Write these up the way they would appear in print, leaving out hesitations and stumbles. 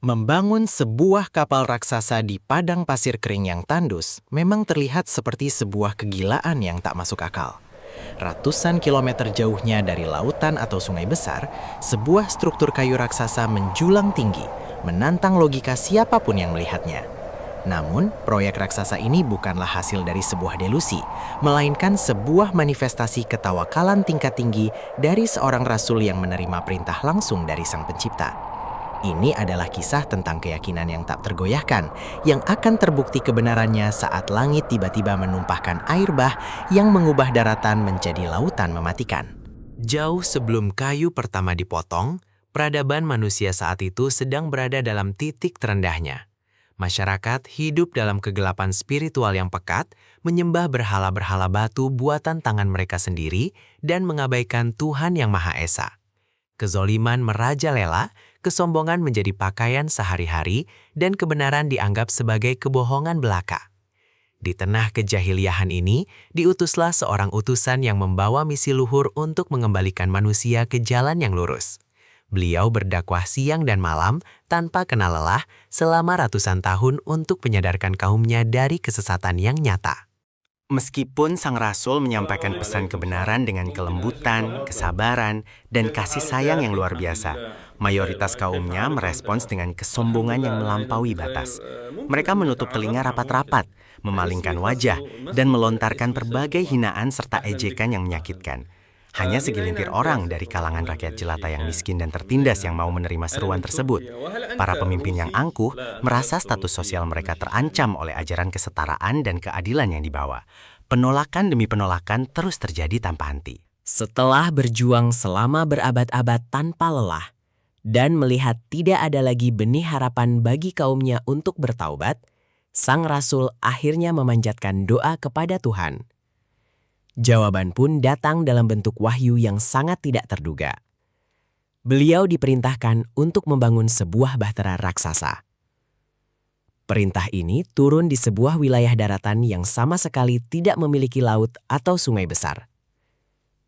Membangun sebuah kapal raksasa di padang pasir kering yang tandus memang terlihat seperti sebuah kegilaan yang tak masuk akal. Ratusan kilometer jauhnya dari lautan atau sungai besar, sebuah struktur kayu raksasa menjulang tinggi, menantang logika siapapun yang melihatnya. Namun, proyek raksasa ini bukanlah hasil dari sebuah delusi, melainkan sebuah manifestasi ketawakalan tingkat tinggi dari seorang rasul yang menerima perintah langsung dari Sang Pencipta. Ini adalah kisah tentang keyakinan yang tak tergoyahkan, yang akan terbukti kebenarannya saat langit tiba-tiba menumpahkan air bah yang mengubah daratan menjadi lautan mematikan. Jauh sebelum kayu pertama dipotong, peradaban manusia saat itu sedang berada dalam titik terendahnya. Masyarakat hidup dalam kegelapan spiritual yang pekat, menyembah berhala-berhala batu buatan tangan mereka sendiri, dan mengabaikan Tuhan yang Maha Esa. Kezoliman merajalela, kesombongan menjadi pakaian sehari-hari, dan kebenaran dianggap sebagai kebohongan belaka. Di tengah kejahiliahan ini, diutuslah seorang utusan yang membawa misi luhur untuk mengembalikan manusia ke jalan yang lurus. Beliau berdakwah siang dan malam tanpa kenal lelah selama ratusan tahun untuk menyadarkan kaumnya dari kesesatan yang nyata. Meskipun sang rasul menyampaikan pesan kebenaran dengan kelembutan, kesabaran, dan kasih sayang yang luar biasa, mayoritas kaumnya merespons dengan kesombongan yang melampaui batas. Mereka menutup telinga rapat-rapat, memalingkan wajah, dan melontarkan berbagai hinaan serta ejekan yang menyakitkan. Hanya segelintir orang dari kalangan rakyat jelata yang miskin dan tertindas yang mau menerima seruan tersebut. Para pemimpin yang angkuh merasa status sosial mereka terancam oleh ajaran kesetaraan dan keadilan yang dibawa. Penolakan demi penolakan terus terjadi tanpa henti. Setelah berjuang selama berabad-abad tanpa lelah, dan melihat tidak ada lagi benih harapan bagi kaumnya untuk bertaubat, sang rasul akhirnya memanjatkan doa kepada Tuhan. Jawaban pun datang dalam bentuk wahyu yang sangat tidak terduga. Beliau diperintahkan untuk membangun sebuah bahtera raksasa. Perintah ini turun di sebuah wilayah daratan yang sama sekali tidak memiliki laut atau sungai besar.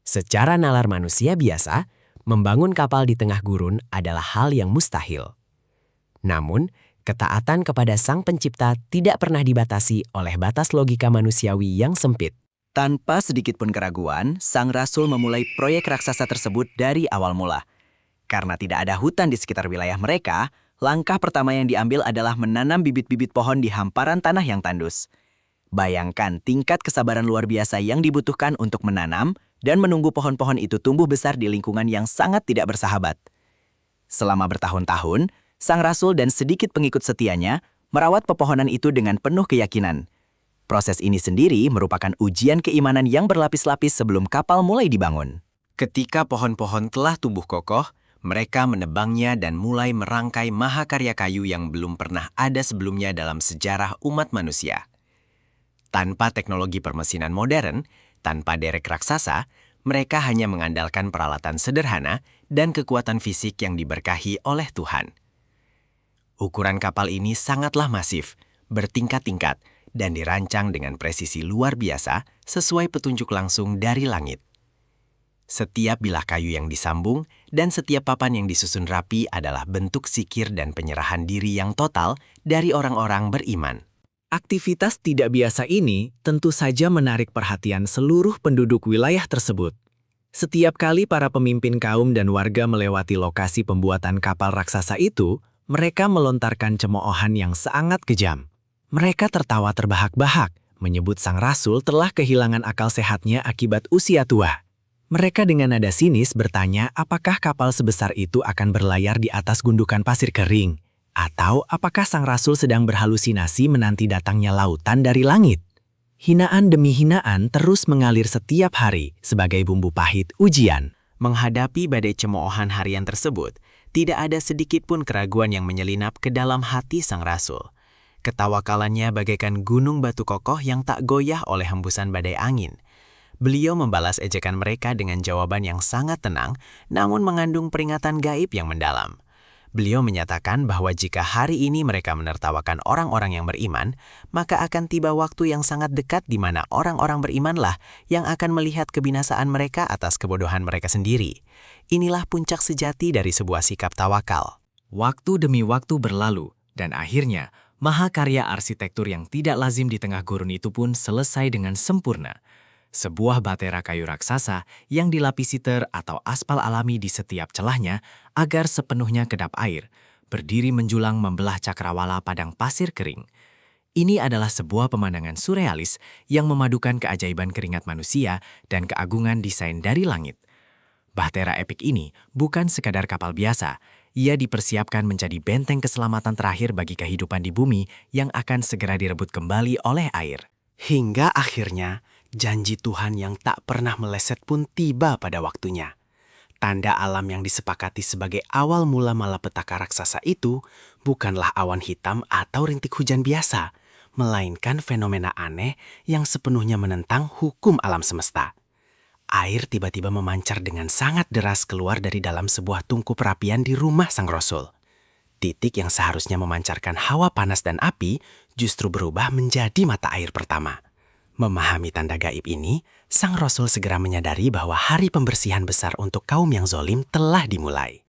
Secara nalar manusia biasa, membangun kapal di tengah gurun adalah hal yang mustahil. Namun, ketaatan kepada Sang Pencipta tidak pernah dibatasi oleh batas logika manusiawi yang sempit. Tanpa sedikit pun keraguan, sang rasul memulai proyek raksasa tersebut dari awal mula. Karena tidak ada hutan di sekitar wilayah mereka, langkah pertama yang diambil adalah menanam bibit-bibit pohon di hamparan tanah yang tandus. Bayangkan tingkat kesabaran luar biasa yang dibutuhkan untuk menanam dan menunggu pohon-pohon itu tumbuh besar di lingkungan yang sangat tidak bersahabat. Selama bertahun-tahun, sang rasul dan sedikit pengikut setianya merawat pepohonan itu dengan penuh keyakinan. Proses ini sendiri merupakan ujian keimanan yang berlapis-lapis sebelum kapal mulai dibangun. Ketika pohon-pohon telah tumbuh kokoh, mereka menebangnya dan mulai merangkai mahakarya kayu yang belum pernah ada sebelumnya dalam sejarah umat manusia. Tanpa teknologi permesinan modern, tanpa derek raksasa, mereka hanya mengandalkan peralatan sederhana dan kekuatan fisik yang diberkahi oleh Tuhan. Ukuran kapal ini sangatlah masif, bertingkat-tingkat, dan dirancang dengan presisi luar biasa sesuai petunjuk langsung dari langit. Setiap bilah kayu yang disambung dan setiap papan yang disusun rapi adalah bentuk zikir dan penyerahan diri yang total dari orang-orang beriman. Aktivitas tidak biasa ini tentu saja menarik perhatian seluruh penduduk wilayah tersebut. Setiap kali para pemimpin kaum dan warga melewati lokasi pembuatan kapal raksasa itu, mereka melontarkan cemoohan yang sangat kejam. Mereka tertawa terbahak-bahak, menyebut sang rasul telah kehilangan akal sehatnya akibat usia tua. Mereka dengan nada sinis bertanya apakah kapal sebesar itu akan berlayar di atas gundukan pasir kering, atau apakah sang rasul sedang berhalusinasi menanti datangnya lautan dari langit. Hinaan demi hinaan terus mengalir setiap hari sebagai bumbu pahit ujian. Menghadapi badai cemoohan harian tersebut, tidak ada sedikit pun keraguan yang menyelinap ke dalam hati sang rasul. Ketawakalannya bagaikan gunung batu kokoh yang tak goyah oleh hembusan badai angin. Beliau membalas ejekan mereka dengan jawaban yang sangat tenang, namun mengandung peringatan gaib yang mendalam. Beliau menyatakan bahwa jika hari ini mereka menertawakan orang-orang yang beriman, maka akan tiba waktu yang sangat dekat di mana orang-orang berimanlah yang akan melihat kebinasaan mereka atas kebodohan mereka sendiri. Inilah puncak sejati dari sebuah sikap tawakal. Waktu demi waktu berlalu, dan akhirnya mahakarya arsitektur yang tidak lazim di tengah gurun itu pun selesai dengan sempurna. Sebuah batera kayu raksasa yang dilapisi atau aspal alami di setiap celahnya agar sepenuhnya kedap air, berdiri menjulang membelah cakrawala padang pasir kering. Ini adalah sebuah pemandangan surrealis yang memadukan keajaiban keringat manusia dan keagungan desain dari langit. Bahtera epik ini bukan sekadar kapal biasa, ia dipersiapkan menjadi benteng keselamatan terakhir bagi kehidupan di bumi yang akan segera direbut kembali oleh air. Hingga akhirnya, janji Tuhan yang tak pernah meleset pun tiba pada waktunya. Tanda alam yang disepakati sebagai awal mula malapetaka raksasa itu bukanlah awan hitam atau rintik hujan biasa, melainkan fenomena aneh yang sepenuhnya menentang hukum alam semesta. Air tiba-tiba memancar dengan sangat deras keluar dari dalam sebuah tungku perapian di rumah Sang Rasul. Titik yang seharusnya memancarkan hawa panas dan api justru berubah menjadi mata air pertama. Memahami tanda gaib ini, Sang Rasul segera menyadari bahwa hari pembersihan besar untuk kaum yang zolim telah dimulai.